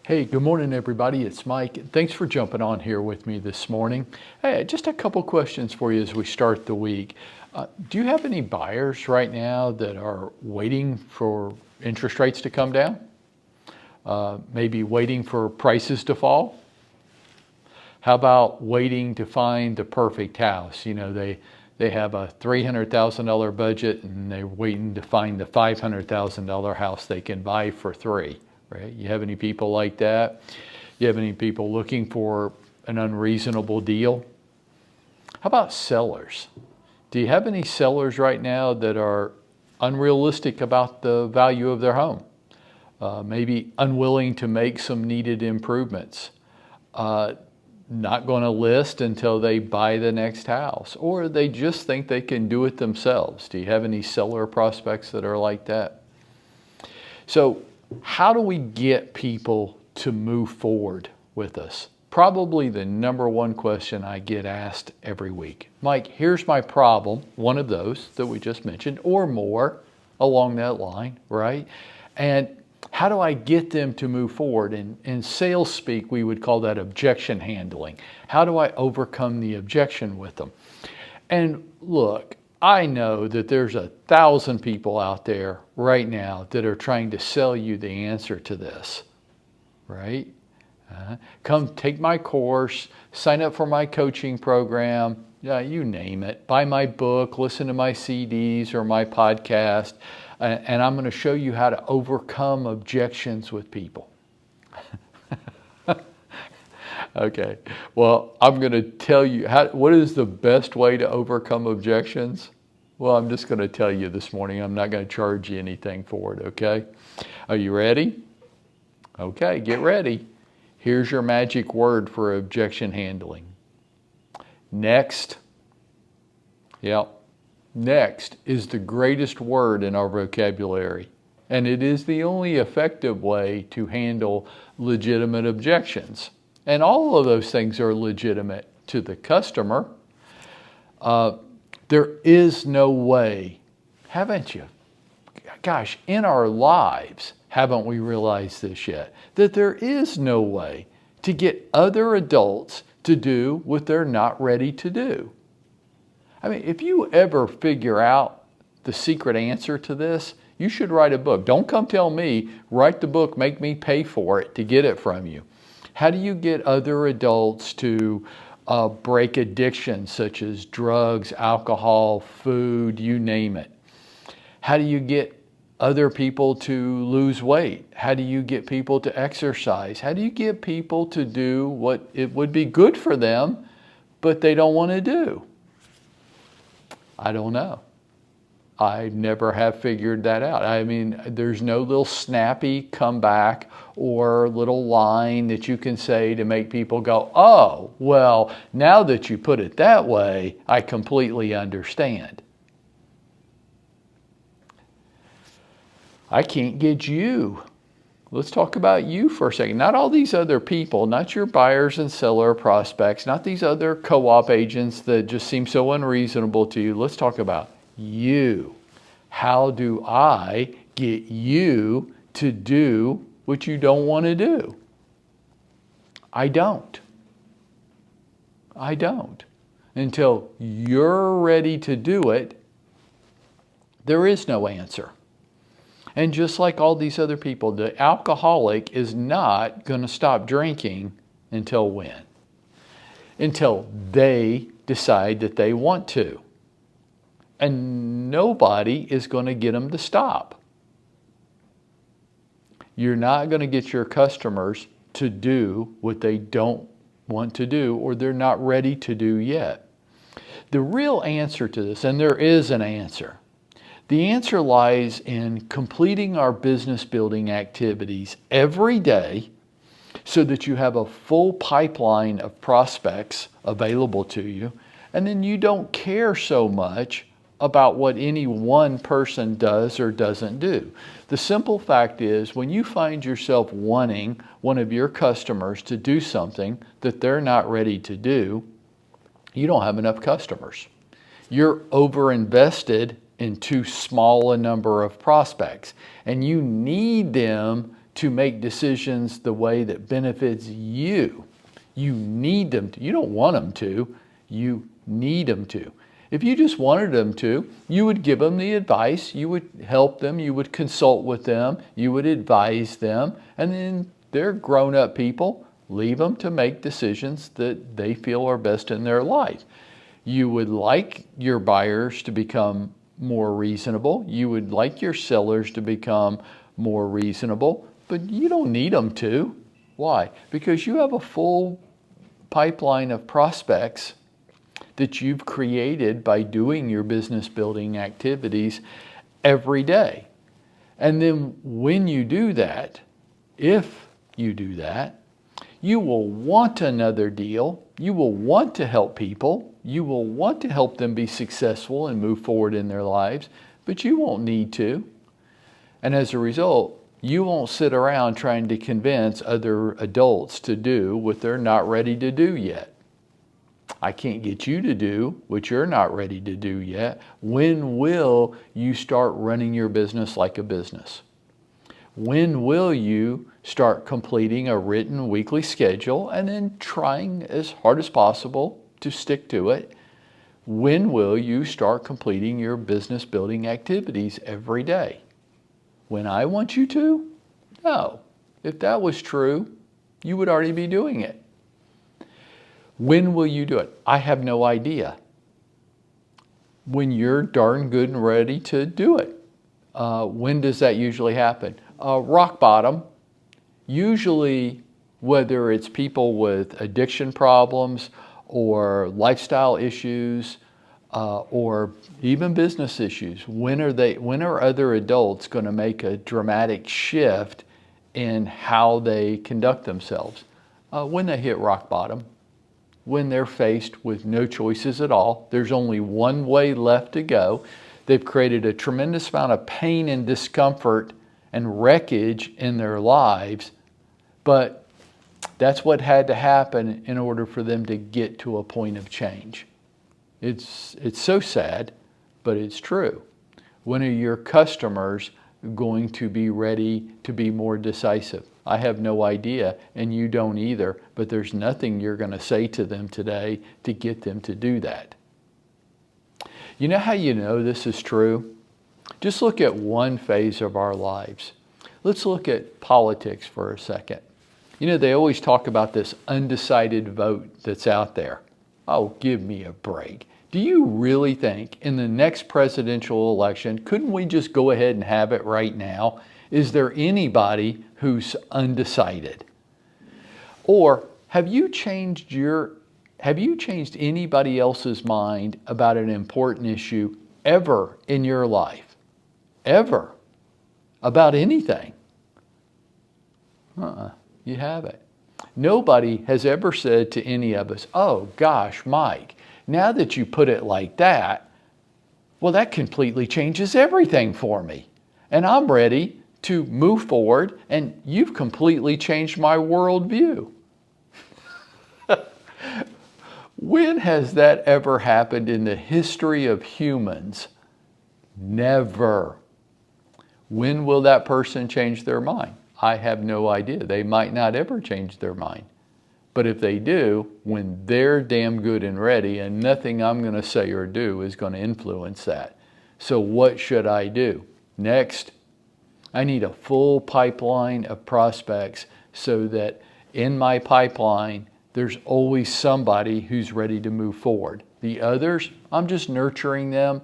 Hey, good morning, everybody. It's Mike. Thanks for jumping on here with me this morning. Hey, just a couple questions for you as we start the week. Do you have any buyers right now that are waiting for interest rates to come down? Maybe waiting for prices to fall? How about waiting to find the perfect house? They have a $300,000 budget and they're waiting to find the $500,000 house they can buy for three. Right? You have any people like that? You have any people looking for an unreasonable deal? How about sellers? Do you have any sellers right now that are unrealistic about the value of their home? Maybe unwilling to make some needed improvements? Not going to list until they buy the next house, or they just think they can do it themselves. Do you have any seller prospects that are like that? So how do we get people to move forward with us? Probably the number one question I get asked every week. Mike, here's my problem, one of those that we just mentioned, or more along that line, right? And how do I get them to move forward? In sales speak, we would call that objection handling. How do I overcome the objection with them? And look, I know that there's 1,000 people out there right now that are trying to sell you the answer to this, right? Come take my course, sign up for my coaching program, you name it. Buy my book, listen to my CDs or my podcast, and I'm going to show you how to overcome objections with people. Okay, well, I'm going to tell you what is the best way to overcome objections? Well, I'm just going to tell you this morning. I'm not going to charge you anything for it, okay? Are you ready? Okay, get ready. Here's your magic word for objection handling. Next. Yep. Next is the greatest word in our vocabulary, and it is the only effective way to handle legitimate objections. And all of those things are legitimate to the customer. There is no way, haven't you? Gosh, in our lives, haven't we realized this yet? That there is no way to get other adults to do what they're not ready to do. I mean, if you ever figure out the secret answer to this, you should write a book. Don't come tell me, write the book, make me pay for it to get it from you. How do you get other adults to break addictions such as drugs, alcohol, food, you name it? How do you get other people to lose weight? How do you get people to exercise? How do you get people to do what it would be good for them, but they don't want to do? I don't know. I never have figured that out. I mean, there's no little snappy comeback or little line that you can say to make people go, oh, well, now that you put it that way, I completely understand. I can't get you. Let's talk about you for a second. Not all these other people, not your buyers and seller prospects, not these other co-op agents that just seem so unreasonable to you. Let's talk about you. How do I get you to do what you don't want to do? I don't. Until you're ready to do it, there is no answer. And just like all these other people, the alcoholic is not going to stop drinking until when? Until they decide that they want to. And nobody is going to get them to stop. You're not going to get your customers to do what they don't want to do or they're not ready to do yet. The real answer to this, and there is an answer, the answer lies in completing our business building activities every day so that you have a full pipeline of prospects available to you, and then you don't care so much about what any one person does or doesn't do. The simple fact is, when you find yourself wanting one of your customers to do something that they're not ready to do, you don't have enough customers. You're overinvested in too small a number of prospects, and you need them to make decisions the way that benefits you. You need them to. You don't want them to. You need them to. If you just wanted them to, you would give them the advice, you would help them, you would consult with them, you would advise them, and then they're grown-up people. Leave them to make decisions that they feel are best in their life. You would like your buyers to become more reasonable. You would like your sellers to become more reasonable, but you don't need them to. Why? Because you have a full pipeline of prospects that you've created by doing your business building activities every day. And then when you do that, if you do that, you will want another deal. You will want to help people. You will want to help them be successful and move forward in their lives, but you won't need to. And as a result, you won't sit around trying to convince other adults to do what they're not ready to do yet. I can't get you to do what you're not ready to do yet. When will you start running your business like a business? When will you start completing a written weekly schedule and then trying as hard as possible to stick to it? When will you start completing your business building activities every day? When I want you to? No. If that was true, you would already be doing it. When will you do it? I have no idea. When you're darn good and ready to do it. When does that usually happen? Rock bottom. Usually, whether it's people with addiction problems or lifestyle issues or even business issues, when are other adults going to make a dramatic shift in how they conduct themselves? When they hit rock bottom. When they're faced with no choices at all. There's only one way left to go. They've created a tremendous amount of pain and discomfort and wreckage in their lives, but that's what had to happen in order for them to get to a point of change. It's so sad, but it's true. When are your customers going to be ready to be more decisive? I have no idea, and you don't either, but there's nothing you're going to say to them today to get them to do that. You know how you know this is true? Just look at one phase of our lives. Let's look at politics for a second. You know, they always talk about this undecided vote that's out there. Oh, give me a break. Do you really think in the next presidential election, couldn't we just go ahead and have it right now? Is there anybody who's undecided? Or have you changed anybody else's mind about an important issue ever in your life? Ever? About anything? You haven't. Nobody has ever said to any of us, oh gosh, Mike, now that you put it like that, well, that completely changes everything for me. And I'm ready to move forward, and you've completely changed my worldview. When has that ever happened in the history of humans? Never. When will that person change their mind? I have no idea. They might not ever change their mind. But if they do, when they're damn good and ready, and nothing I'm going to say or do is going to influence that. So what should I do? Next, I need a full pipeline of prospects so that in my pipeline, there's always somebody who's ready to move forward. The others, I'm just nurturing them,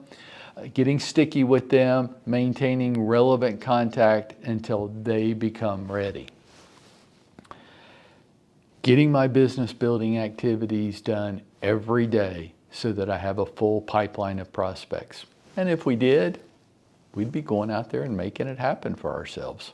getting sticky with them, maintaining relevant contact until they become ready. Getting my business building activities done every day so that I have a full pipeline of prospects. And if we did, we'd be going out there and making it happen for ourselves.